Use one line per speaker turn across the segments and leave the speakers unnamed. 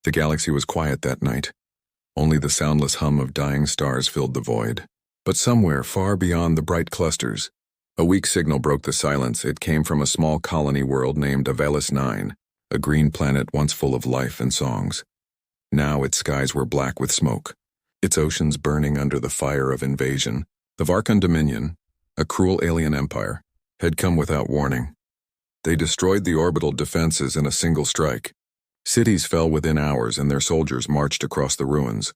The galaxy was quiet that night. Only the soundless hum of dying stars filled the void. But somewhere far beyond the bright clusters, a weak signal broke the silence. It came from a small colony world named Avelis 9, a green planet once full of life and songs. Now its skies were black with smoke, its oceans burning under the fire of invasion. The Varkan Dominion, a cruel alien empire, had come without warning. They destroyed the orbital defenses in a single strike. Cities fell within hours and their soldiers marched across the ruins.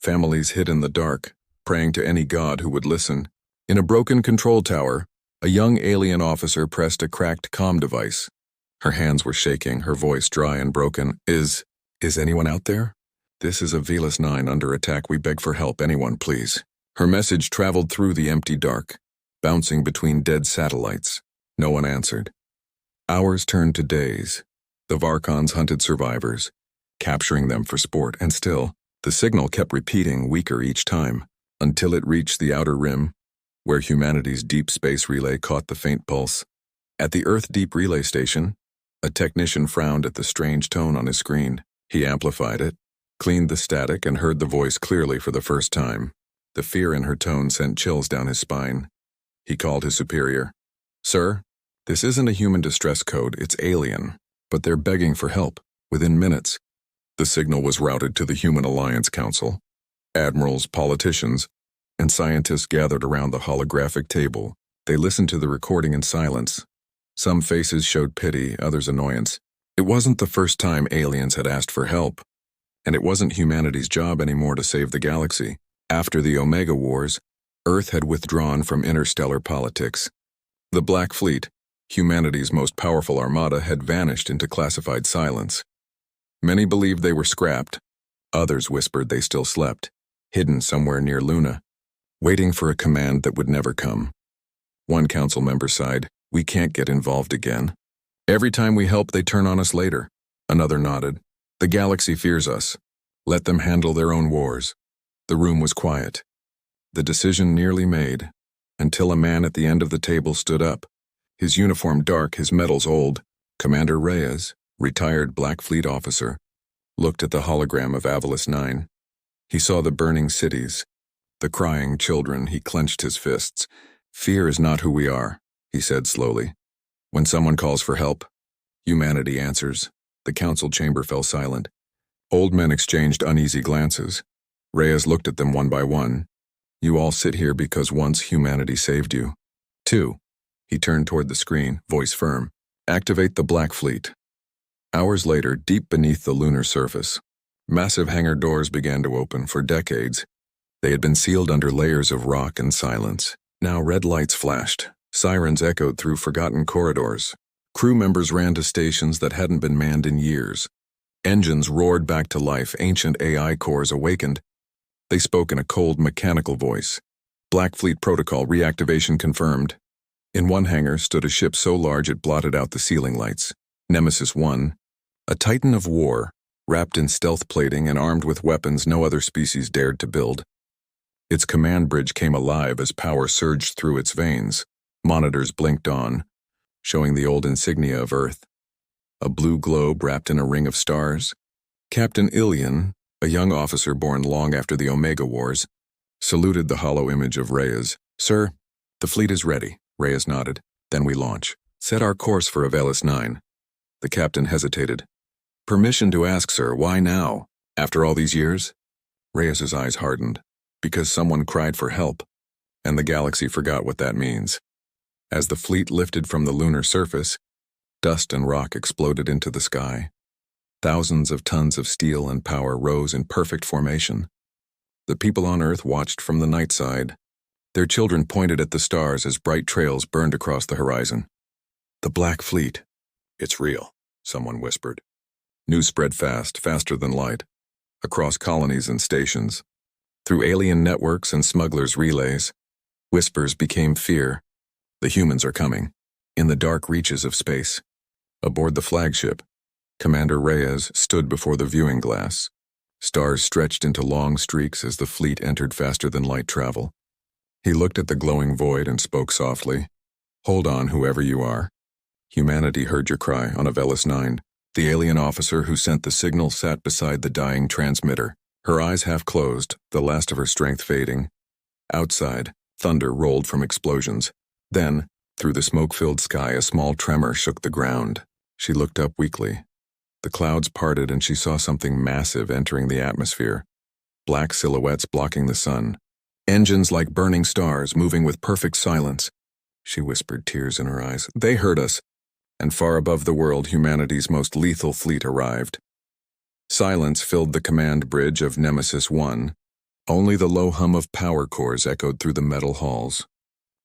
Families hid in the dark, praying to any god who would listen. In a broken control tower, a young alien officer pressed a cracked comm device. Her hands were shaking, her voice dry and broken. Is anyone out there? This is Avelis 9 under attack. We beg for help. Anyone, please. Her message traveled through the empty dark, bouncing between dead satellites. No one answered. Hours turned to days. The Varkans hunted survivors, capturing them for sport, and still, the signal kept repeating, weaker each time, until it reached the outer rim, where humanity's deep space relay caught the faint pulse. At the Earth Deep Relay Station, a technician frowned at the strange tone on his screen. He amplified it, cleaned the static, and heard the voice clearly for the first time. The fear in her tone sent chills down his spine. He called his superior. "Sir, this isn't a human distress code, it's alien, but they're begging for help." Within minutes, the signal was routed to the Human Alliance Council. Admirals, politicians, and scientists gathered around the holographic table. They listened to the recording in silence. Some faces showed pity, others annoyance. It wasn't the first time aliens had asked for help, and it wasn't humanity's job anymore to save the galaxy. After the Omega Wars, Earth had withdrawn from interstellar politics. The Black Fleet, humanity's most powerful armada, had vanished into classified silence. Many believed they were scrapped. Others whispered they still slept, hidden somewhere near Luna, waiting for a command that would never come. One council member sighed, "We can't get involved again. Every time we help, they turn on us later." Another nodded, "The galaxy fears us. Let them handle their own wars." The room was quiet. The decision nearly made, until a man at the end of the table stood up. His uniform dark, his medals old. Commander Reyes, retired Black Fleet officer, looked at the hologram of Avelis 9. He saw the burning cities, the crying children. He clenched his fists. "Fear is not who we are," he said slowly. "When someone calls for help, humanity answers." The council chamber fell silent. Old men exchanged uneasy glances. Reyes looked at them one by one. "You all sit here because once humanity saved you. 2. He turned toward the screen, voice firm. "Activate the Black Fleet." Hours later, deep beneath the lunar surface, massive hangar doors began to open. For decades, they had been sealed under layers of rock and silence. Now red lights flashed. Sirens echoed through forgotten corridors. Crew members ran to stations that hadn't been manned in years. Engines roared back to life. Ancient AI cores awakened. They spoke in a cold, mechanical voice. "Black Fleet protocol reactivation confirmed." In one hangar stood a ship so large it blotted out the ceiling lights. Nemesis 1, a titan of war, wrapped in stealth plating and armed with weapons no other species dared to build. Its command bridge came alive as power surged through its veins. Monitors blinked on, showing the old insignia of Earth. A blue globe wrapped in a ring of stars. Captain Ilian, a young officer born long after the Omega Wars, saluted the hollow image of Reyes. "Sir, the fleet is ready." Reyes nodded. "Then we launch. Set our course for Avelis 9. The captain hesitated. "Permission to ask, sir, why now? After all these years?" Reyes's eyes hardened. "Because someone cried for help, and the galaxy forgot what that means." As the fleet lifted from the lunar surface, dust and rock exploded into the sky. Thousands of tons of steel and power rose in perfect formation. The people on Earth watched from the night side. Their children pointed at the stars as bright trails burned across the horizon. "The Black Fleet. It's real," someone whispered. News spread fast, faster than light, across colonies and stations. Through alien networks and smugglers' relays, whispers became fear. "The humans are coming." In the dark reaches of space, aboard the flagship, Commander Reyes stood before the viewing glass. Stars stretched into long streaks as the fleet entered faster than light travel. He looked at the glowing void and spoke softly. "Hold on, whoever you are. Humanity heard your cry on Avelis 9. The alien officer who sent the signal sat beside the dying transmitter, her eyes half closed, the last of her strength fading. Outside, thunder rolled from explosions. Then, through the smoke-filled sky, a small tremor shook the ground. She looked up weakly. The clouds parted and she saw something massive entering the atmosphere. Black silhouettes blocking the sun. Engines like burning stars moving with perfect silence. She whispered, tears in her eyes. They heard us. And far above the world, humanity's most lethal fleet arrived. Silence filled the command bridge of Nemesis 1. Only the low hum of power cores echoed through the metal halls.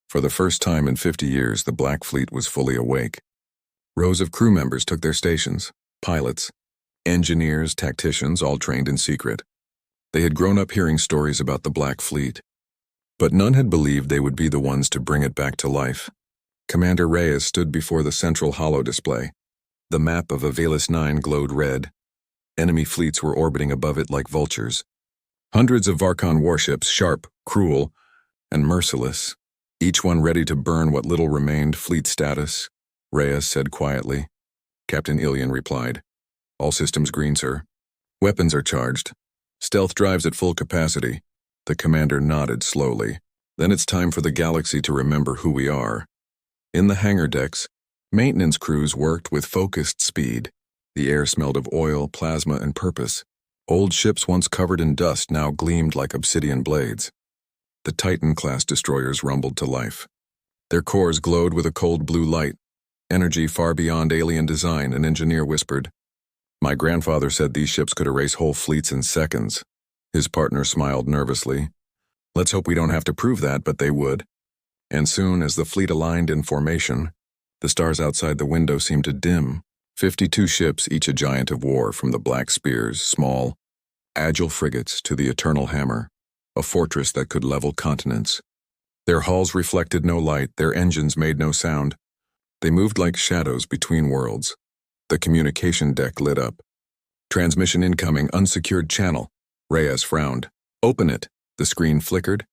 For the first time in 50 years, the Black Fleet was fully awake. Rows of crew members took their stations. Pilots, engineers, tacticians, all trained in secret. They had grown up hearing stories about the Black Fleet, but none had believed they would be the ones to bring it back to life. Commander Reyes stood before the central holo display. The map of Avelis 9 glowed red. Enemy fleets were orbiting above it like vultures. Hundreds of Varkon warships, sharp, cruel, and merciless, each one ready to burn what little remained. Fleet status, Reyes said quietly. Captain Ilian replied. All systems green, sir. Weapons are charged. Stealth drives at full capacity. The commander nodded slowly. Then it's time for the galaxy to remember who we are. In the hangar decks, maintenance crews worked with focused speed. The air smelled of oil, plasma, and purpose. Old ships once covered in dust now gleamed like obsidian blades. The Titan-class destroyers rumbled to life. Their cores glowed with a cold blue light. Energy far beyond alien design, an engineer whispered. My grandfather said these ships could erase whole fleets in seconds. His partner smiled nervously. Let's hope we don't have to prove that, but they would. And soon, as the fleet aligned in formation, the stars outside the window seemed to dim. 52 ships, each a giant of war, from the Black Spears, small, agile frigates, to the Eternal Hammer, a fortress that could level continents. Their hulls reflected no light, their engines made no sound. They moved like shadows between worlds. The communication deck lit up. Transmission incoming, unsecured channel. Reyes frowned. Open it. The screen flickered,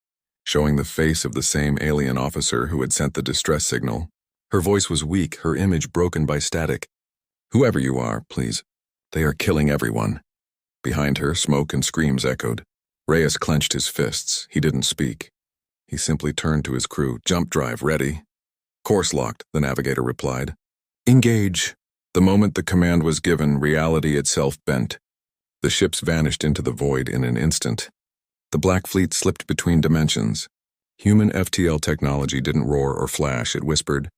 showing the face of the same alien officer who had sent the distress signal. Her voice was weak, her image broken by static. Whoever you are, please. They are killing everyone. Behind her, smoke and screams echoed. Reyes clenched his fists. He didn't speak. He simply turned to his crew. Jump drive, ready. Course locked, the navigator replied. Engage. The moment the command was given, reality itself bent. The ships vanished into the void in an instant. The Black Fleet slipped between dimensions. Human FTL technology didn't roar or flash, it whispered,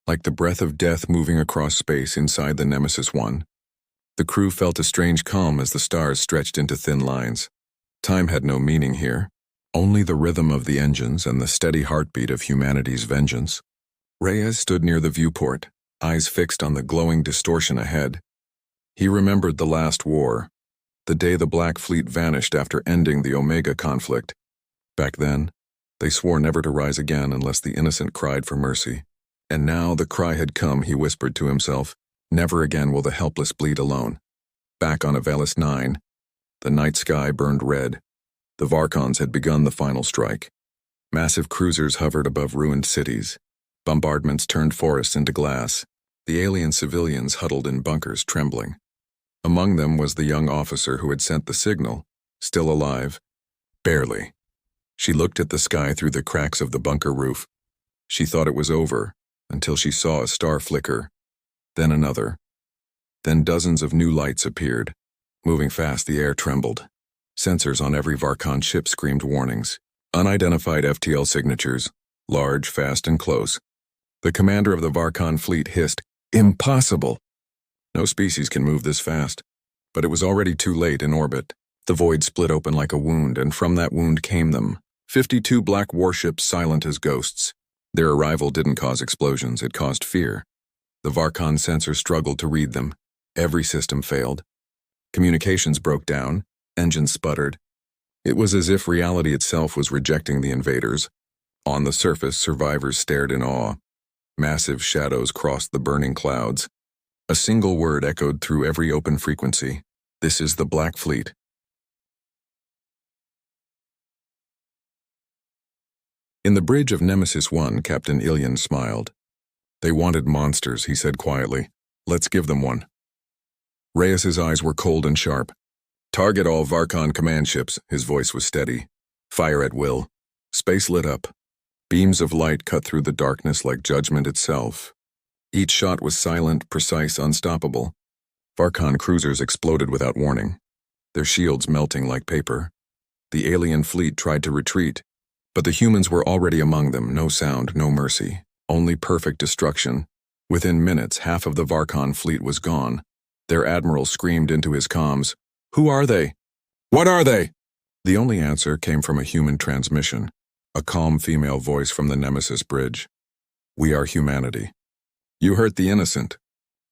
like the breath of death moving across space inside the Nemesis 1. The crew felt a strange calm as the stars stretched into thin lines. Time had no meaning here, only the rhythm of the engines and the steady heartbeat of humanity's vengeance. Reyes stood near the viewport, eyes fixed on the glowing distortion ahead. He remembered the last war, the day the Black Fleet vanished after ending the Omega conflict. Back then, they swore never to rise again unless the innocent cried for mercy. And now the cry had come, he whispered to himself. Never again will the helpless bleed alone. Back on Avelis 9, the night sky burned red. The Varkons had begun the final strike. Massive cruisers hovered above ruined cities. Bombardments turned forests into glass. The alien civilians huddled in bunkers, trembling. Among them was the young officer who had sent the signal, still alive. Barely. She looked at the sky through the cracks of the bunker roof. She thought it was over, until she saw a star flicker, then another. Then dozens of new lights appeared. Moving fast, the air trembled. Sensors on every Varkon ship screamed warnings. Unidentified FTL signatures, large, fast, and close. The commander of the Varkon fleet hissed, "Impossible! No species can move this fast." But it was already too late in orbit. The void split open like a wound, and from that wound came them. 52 black warships silent as ghosts. Their arrival didn't cause explosions, it caused fear. The Varkon sensors struggled to read them. Every system failed. Communications broke down, engines sputtered. It was as if reality itself was rejecting the invaders. On the surface, survivors stared in awe. Massive shadows crossed the burning clouds. A single word echoed through every open frequency. This is the Black Fleet. In the bridge of Nemesis 1, Captain Ilian smiled. They wanted monsters, he said quietly. Let's give them one. Reyes's eyes were cold and sharp. "Target all Varkon command ships," his voice was steady. "Fire at will." Space lit up. Beams of light cut through the darkness like judgment itself. Each shot was silent, precise, unstoppable. Varkon cruisers exploded without warning, their shields melting like paper. The alien fleet tried to retreat, but the humans were already among them. No sound, no mercy, only perfect destruction. Within minutes, half of the Varkon fleet was gone. Their admiral screamed into his comms, "Who are they? What are they?" The only answer came from a human transmission, a calm female voice from the Nemesis bridge. "We are humanity. You hurt the innocent.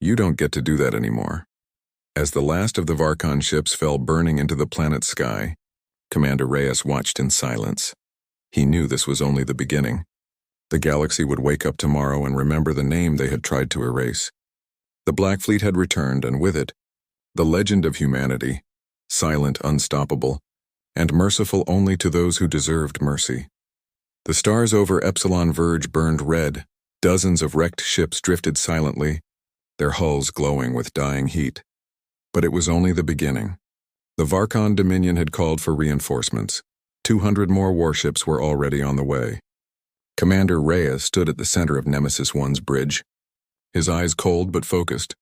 You don't get to do that anymore." As the last of the Varkon ships fell burning into the planet's sky, Commander Reyes watched in silence. He knew this was only the beginning. The galaxy would wake up tomorrow and remember the name they had tried to erase. The Black Fleet had returned, and with it, the legend of humanity, silent, unstoppable, and merciful only to those who deserved mercy. The stars over Epsilon Verge burned red. Dozens of wrecked ships drifted silently, their hulls glowing with dying heat. But it was only the beginning. The Varkon Dominion had called for reinforcements. 200 more warships were already on the way. Commander Reyes stood at the center of Nemesis One's bridge, his eyes cold but focused.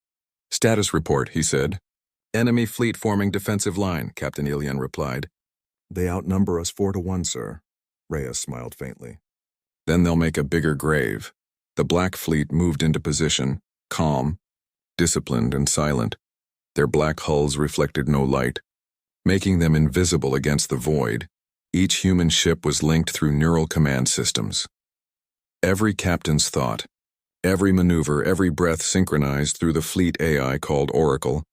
"Status report," he said. "Enemy fleet forming defensive line," Captain Ilian replied. "They outnumber us 4-1, sir." Reyes smiled faintly. "Then they'll make a bigger grave." The Black Fleet moved into position, calm, disciplined, and silent. Their black hulls reflected no light, making them invisible against the void. Each human ship was linked through neural command systems. Every captain's thought, every maneuver, every breath synchronized through the fleet AI called Oracle.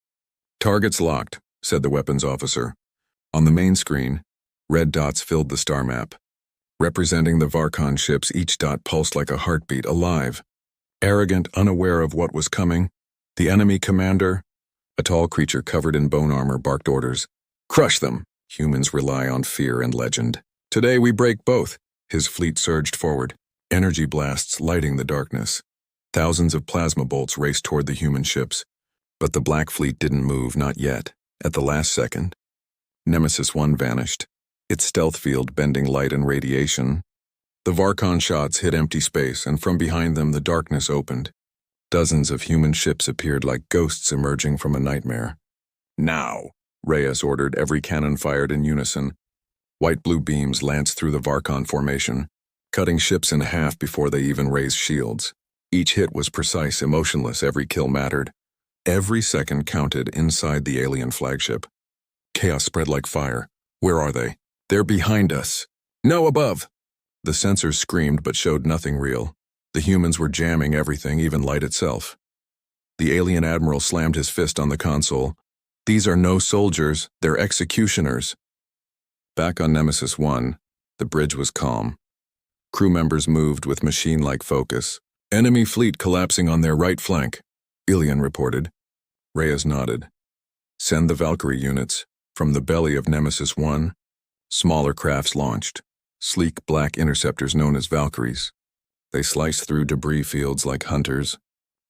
"Targets locked," said the weapons officer. On the main screen, red dots filled the star map. Representing the Varkon ships, each dot pulsed like a heartbeat, alive. Arrogant, unaware of what was coming, the enemy commander, a tall creature covered in bone armor, barked orders. "Crush them!" Humans rely on fear and legend. "Today we break both." His fleet surged forward, energy blasts lighting the darkness. Thousands of plasma bolts raced toward the human ships. But the Black Fleet didn't move, not yet. At the last second, Nemesis One vanished, its stealth field bending light and radiation. The Varkon shots hit empty space, and from behind them the darkness opened. Dozens of human ships appeared like ghosts emerging from a nightmare. "Now!" Reyes ordered, every cannon fired in unison. White-blue beams lanced through the Varkon formation, cutting ships in half before they even raised shields. Each hit was precise, emotionless, every kill mattered. Every second counted inside the alien flagship. Chaos spread like fire. "Where are they?" "They're behind us." "No, above!" The sensors screamed but showed nothing real. The humans were jamming everything, even light itself. The alien admiral slammed his fist on the console. "These are no soldiers, they're executioners." Back on Nemesis One, the bridge was calm. Crew members moved with machine-like focus. "Enemy fleet collapsing on their right flank," Ilian reported. Reyes nodded. "Send the Valkyrie units." From the belly of Nemesis One, smaller crafts launched, sleek black interceptors known as Valkyries. They sliced through debris fields like hunters,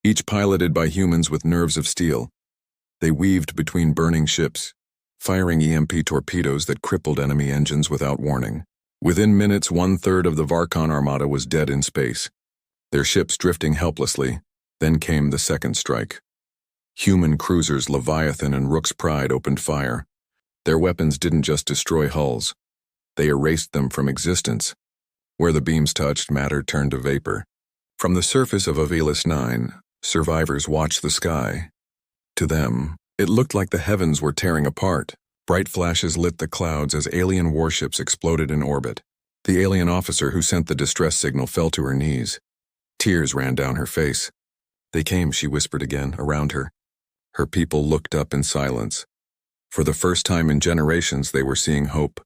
each piloted by humans with nerves of steel. They weaved between burning ships, firing EMP torpedoes that crippled enemy engines without warning. Within minutes, 1/3 of the Varkon armada was dead in space, their ships drifting helplessly. Then came the second strike. Human cruisers Leviathan and Rook's Pride opened fire. Their weapons didn't just destroy hulls, they erased them from existence. Where the beams touched, matter turned to vapor. From the surface of Avilas 9, survivors watched the sky. To them, it looked like the heavens were tearing apart. Bright flashes lit the clouds as alien warships exploded in orbit. The alien officer who sent the distress signal fell to her knees. Tears ran down her face. "They came," she whispered again, around her. Her people looked up in silence. For the first time in generations, they were seeing hope.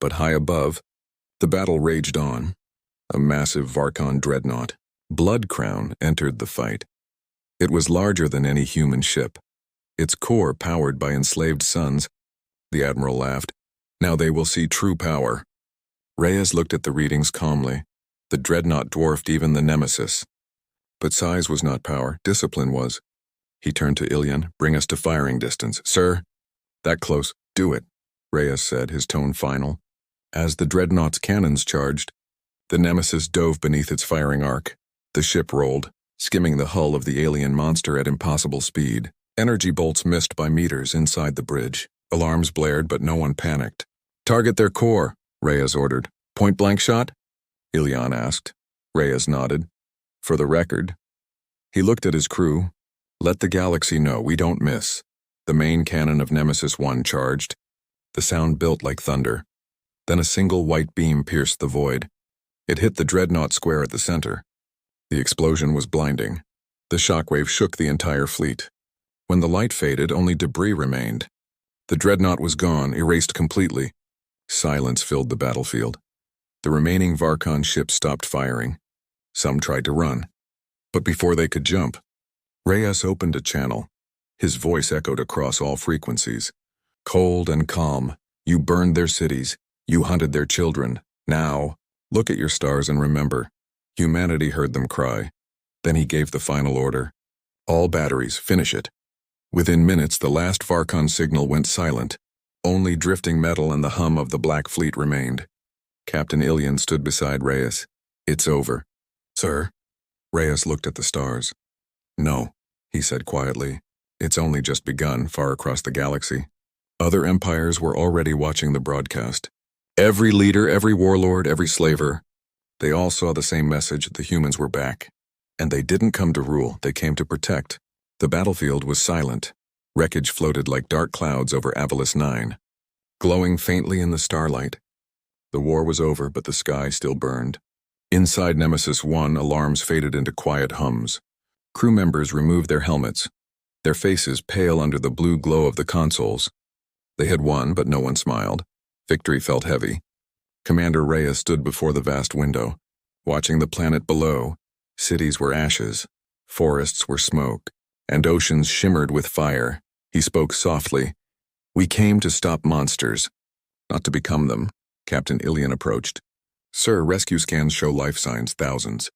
But high above, the battle raged on. A massive Varkon dreadnought, Blood Crown, entered the fight. It was larger than any human ship, its core powered by enslaved suns. The admiral laughed. "Now they will see true power." Reyes looked at the readings calmly. The dreadnought dwarfed even the Nemesis. But size was not power, discipline was. He turned to Ilian. Bring us to firing distance. Sir? That close. Do it, Reyes said, his tone final. As the dreadnought's cannons charged, the Nemesis dove beneath its firing arc. The ship rolled, skimming the hull of the alien monster at impossible speed. Energy bolts missed by meters inside the bridge. Alarms blared, but no one panicked. Target their core, Reyes ordered. Point-blank shot? Ilian asked. Reyes nodded. For the record. He looked at his crew. Let the galaxy know we don't miss. The main cannon of Nemesis 1 charged. The sound built like thunder. Then a single white beam pierced the void. It hit the dreadnought square at the center. The explosion was blinding. The shockwave shook the entire fleet. When the light faded, only debris remained. The dreadnought was gone, erased completely. Silence filled the battlefield. The remaining Varkon ships stopped firing. Some tried to run. But before they could jump, Reyes opened a channel. His voice echoed across all frequencies. Cold and calm, you burned their cities. You hunted their children. Now, look at your stars and remember. Humanity heard them cry. Then he gave the final order. All batteries, finish it. Within minutes, the last Varkon signal went silent. Only drifting metal and the hum of the Black Fleet remained. Captain Ilian stood beside Reyes. It's over. Sir? Reyes looked at the stars. No, he said quietly. It's only just begun, far across the galaxy. Other empires were already watching the broadcast. Every leader, every warlord, every slaver. They all saw the same message: the humans were back. And they didn't come to rule, they came to protect. The battlefield was silent. Wreckage floated like dark clouds over Avalis 9, glowing faintly in the starlight. The war was over, but the sky still burned. Inside Nemesis 1, alarms faded into quiet hums. Crew members removed their helmets, their faces pale under the blue glow of the consoles. They had won, but no one smiled. Victory felt heavy. Commander Reyes stood before the vast window, watching the planet below. Cities were ashes, forests were smoke, and oceans shimmered with fire. He spoke softly. We came to stop monsters, not to become them. Captain Ilian approached. Sir, rescue scans show life signs, thousands.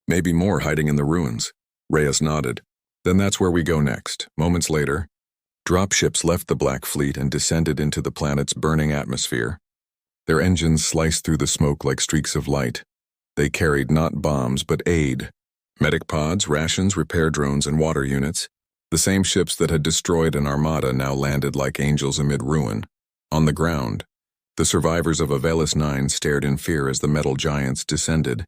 Maybe more hiding in the ruins. Reyes nodded. Then that's where we go next. Moments later, dropships left the Black Fleet and descended into the planet's burning atmosphere. Their engines sliced through the smoke like streaks of light. They carried not bombs, but aid. Medic pods, rations, repair drones, and water units. The same ships that had destroyed an armada now landed like angels amid ruin. On the ground, the survivors of Avalis 9 stared in fear as the metal giants descended.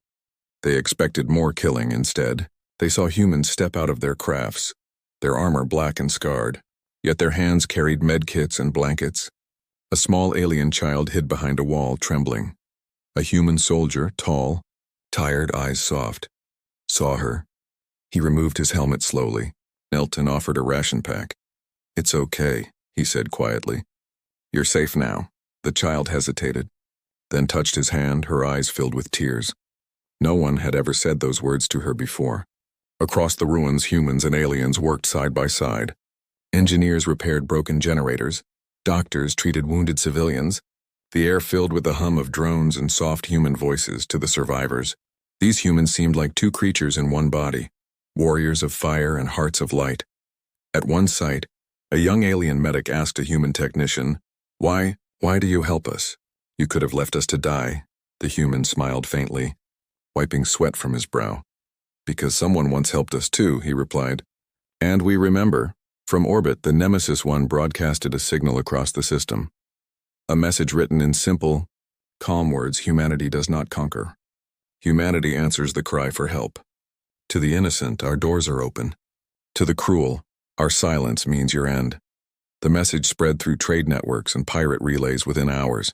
They expected more killing instead. They saw humans step out of their crafts, their armor black and scarred, yet their hands carried medkits and blankets. A small alien child hid behind a wall, trembling. A human soldier, tall, tired, eyes soft, saw her. He removed his helmet slowly, knelt and offered a ration pack. It's okay, he said quietly. You're safe now. The child hesitated, then touched his hand, her eyes filled with tears. No one had ever said those words to her before. Across the ruins, humans and aliens worked side by side. Engineers repaired broken generators. Doctors treated wounded civilians. The air filled with the hum of drones and soft human voices to the survivors. These humans seemed like two creatures in one body, warriors of fire and hearts of light. At one site, a young alien medic asked a human technician, Why do you help us? You could have left us to die. The human smiled faintly, wiping sweat from his brow. Because someone once helped us too, he replied. And we remember. From orbit, the Nemesis 1 broadcasted a signal across the system. A message written in simple, calm words: humanity does not conquer. Humanity answers the cry for help. To the innocent, our doors are open. To the cruel, our silence means your end. The message spread through trade networks and pirate relays within hours.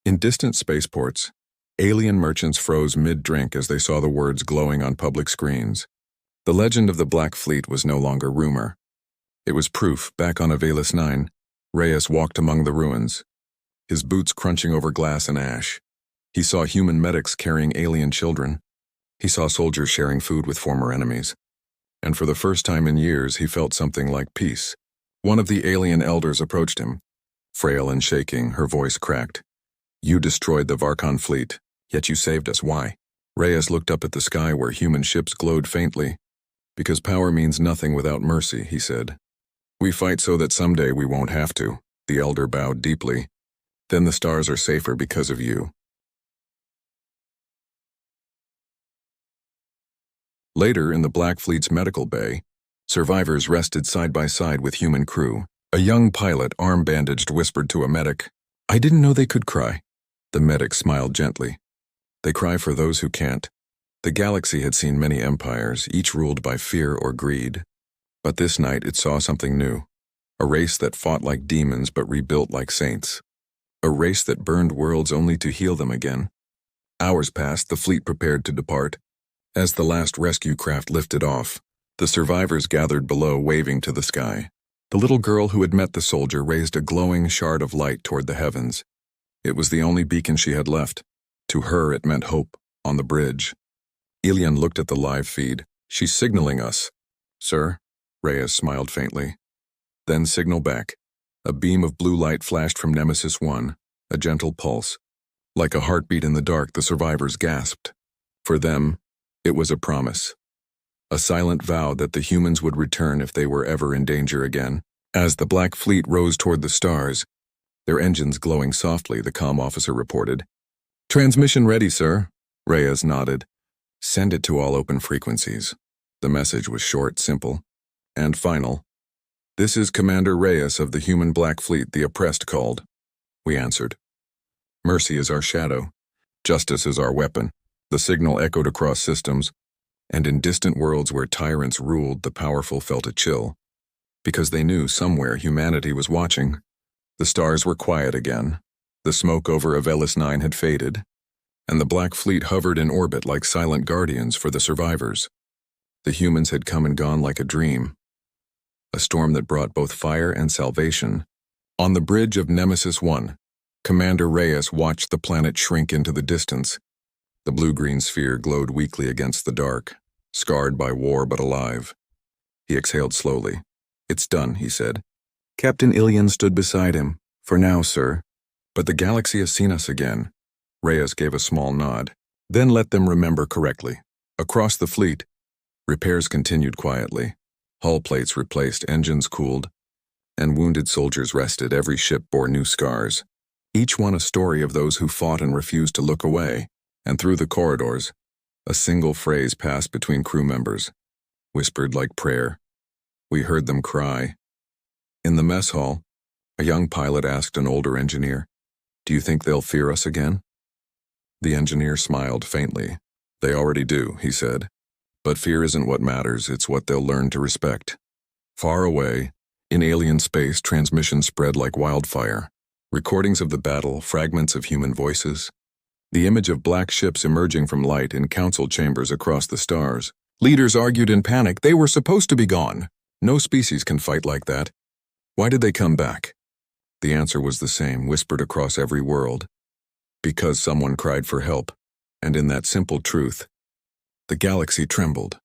In distant spaceports, alien merchants froze mid-drink as they saw the words glowing on public screens. The legend of the Black Fleet was no longer rumor. It was proof. Back on Avalis 9, Reyes walked among the ruins, his boots crunching over glass and ash. He saw human medics carrying alien children. He saw soldiers sharing food with former enemies. And for the first time in years, he felt something like peace. One of the alien elders approached him. Frail and shaking, her voice cracked. You destroyed the Varkon fleet, yet you saved us. Why? Reyes looked up at the sky where human ships glowed faintly. Because power means nothing without mercy, he said. We fight so that someday we won't have to. The elder bowed deeply. Then the stars are safer because of you. Later, in the Black Fleet's medical bay, survivors rested side by side with human crew. A young pilot, arm-bandaged, whispered to a medic, "I didn't know they could cry." The medic smiled gently. They cry for those who can't. The galaxy had seen many empires, each ruled by fear or greed. But this night it saw something new. A race that fought like demons but rebuilt like saints. A race that burned worlds only to heal them again. Hours passed, the fleet prepared to depart. As the last rescue craft lifted off, the survivors gathered below, waving to the sky. The little girl who had met the soldier raised a glowing shard of light toward the heavens. It was the only beacon she had left. To her it meant hope, on the bridge. Elian looked at the live feed. "She's signaling us." "Sir?" Reyes smiled faintly. "Then signal back." A beam of blue light flashed from Nemesis 1, a gentle pulse. Like a heartbeat in the dark, the survivors gasped. For them, it was a promise. A silent vow that the humans would return if they were ever in danger again. As the Black Fleet rose toward the stars, their engines glowing softly, the comm officer reported. "Transmission ready, sir." Reyes nodded. "Send it to all open frequencies." The message was short, simple, and final. "This is Commander Reyes of the human Black Fleet, the oppressed called." We answered. "Mercy is our shadow. Justice is our weapon." The signal echoed across systems, and in distant worlds where tyrants ruled, the powerful felt a chill. Because they knew somewhere humanity was watching. The stars were quiet again. The smoke over Avelis 9 had faded, and the Black Fleet hovered in orbit like silent guardians for the survivors. The humans had come and gone like a dream. A storm that brought both fire and salvation. On the bridge of Nemesis 1, Commander Reyes watched the planet shrink into the distance. The blue-green sphere glowed weakly against the dark, scarred by war but alive. He exhaled slowly. "It's done," he said. Captain Ilian stood beside him. "For now, sir. But the galaxy has seen us again." Reyes gave a small nod. "Then let them remember correctly." Across the fleet, repairs continued quietly. Hull plates replaced, engines cooled, and wounded soldiers rested. Every ship bore new scars, each one a story of those who fought and refused to look away. And through the corridors, a single phrase passed between crew members, whispered like prayer. We heard them cry. In the mess hall, a young pilot asked an older engineer, "Do you think they'll fear us again?" The engineer smiled faintly. "They already do," he said. "But fear isn't what matters, it's what they'll learn to respect." Far away, in alien space, transmissions spread like wildfire. Recordings of the battle, fragments of human voices. The image of black ships emerging from light in council chambers across the stars. Leaders argued in panic. They were supposed to be gone. No species can fight like that. Why did they come back? The answer was the same, whispered across every world. Because someone cried for help. And in that simple truth, the galaxy trembled.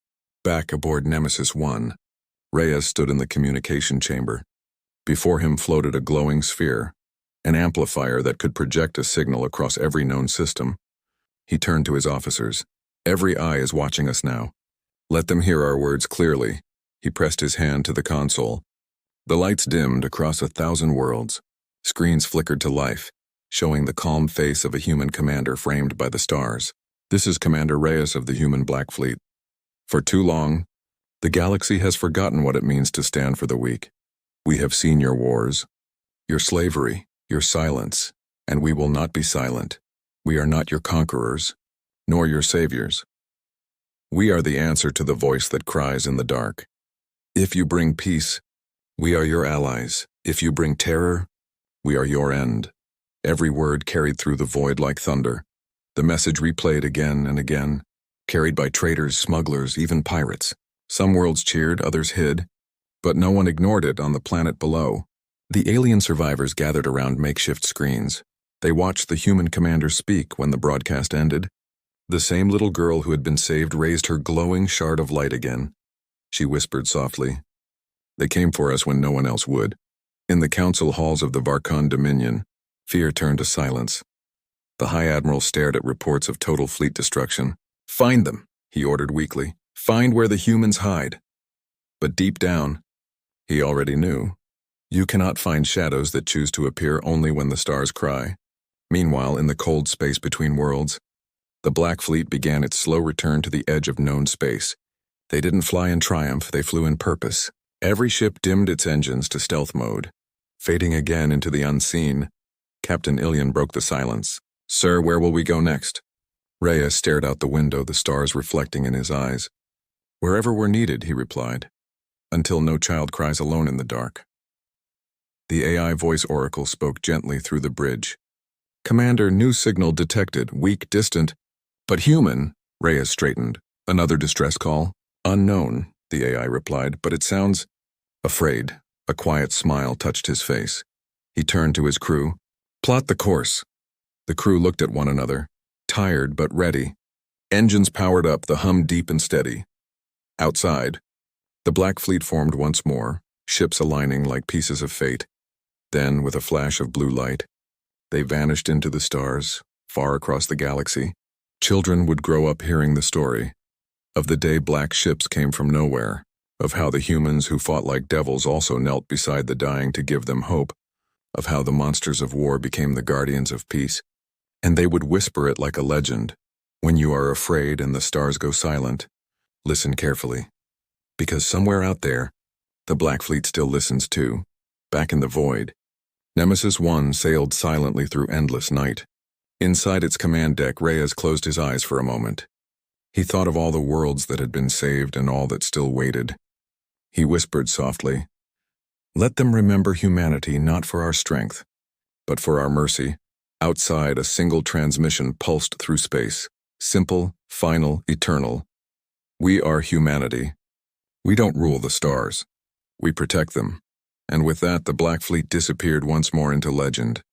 Back aboard Nemesis 1, Reyes stood in the communication chamber. Before him floated a glowing sphere, an amplifier that could project a signal across every known system. He turned to his officers. "Every eye is watching us now. Let them hear our words clearly." He pressed his hand to the console. The lights dimmed across 1,000 worlds. Screens flickered to life, showing the calm face of a human commander framed by the stars. "This is Commander Reyes of the human Black Fleet. For too long, the galaxy has forgotten what it means to stand for the weak. We have seen your wars, your slavery, your silence, and we will not be silent. We are not your conquerors, nor your saviors. We are the answer to the voice that cries in the dark. If you bring peace, we are your allies. If you bring terror, we are your end." Every word carried through the void like thunder. The message replayed again and again, carried by traitors, smugglers, even pirates. Some worlds cheered, others hid, but no one ignored it on the planet below. The alien survivors gathered around makeshift screens. They watched the human commander speak when the broadcast ended. The same little girl who had been saved raised her glowing shard of light again. She whispered softly, "They came for us when no one else would." In the council halls of the Varkon Dominion, fear turned to silence. The High Admiral stared at reports of total fleet destruction. "Find them," he ordered weakly. "Find where the humans hide. But deep down, he already knew. You cannot find shadows that choose to appear only when the stars cry. Meanwhile, in the cold space between worlds, the Black Fleet began its slow return to the edge of known space. They didn't fly in triumph, they flew in purpose. Every ship dimmed its engines to stealth mode. Fading again into the unseen, Captain Ilian broke the silence. "Sir, where will we go next?" Reyes stared out the window, the stars reflecting in his eyes. "Wherever we're needed," he replied, "until no child cries alone in the dark." The AI voice oracle spoke gently through the bridge. "Commander, new signal detected, weak, distant, but human." Reyes straightened. "Another distress call?" "Unknown," the AI replied, "but it sounds afraid." A quiet smile touched his face. He turned to his crew. "Plot the course." The crew looked at one another, tired but ready. Engines powered up, the hum deep and steady. Outside, the Black Fleet formed once more, ships aligning like pieces of fate. Then, with a flash of blue light, they vanished into the stars, far across the galaxy. Children would grow up hearing the story of the day black ships came from nowhere, of how the humans who fought like devils also knelt beside the dying to give them hope, of how the monsters of war became the guardians of peace. And they would whisper it like a legend. When you are afraid and the stars go silent, listen carefully. Because somewhere out there, the Black Fleet still listens too. Back in the void, Nemesis 1 sailed silently through endless night. Inside its command deck, Reyes closed his eyes for a moment. He thought of all the worlds that had been saved and all that still waited. He whispered softly, "Let them remember humanity not for our strength, but for our mercy." Outside, a single transmission pulsed through space. Simple, final, eternal. "We are humanity. We don't rule the stars. We protect them." And with that, the Black Fleet disappeared once more into legend.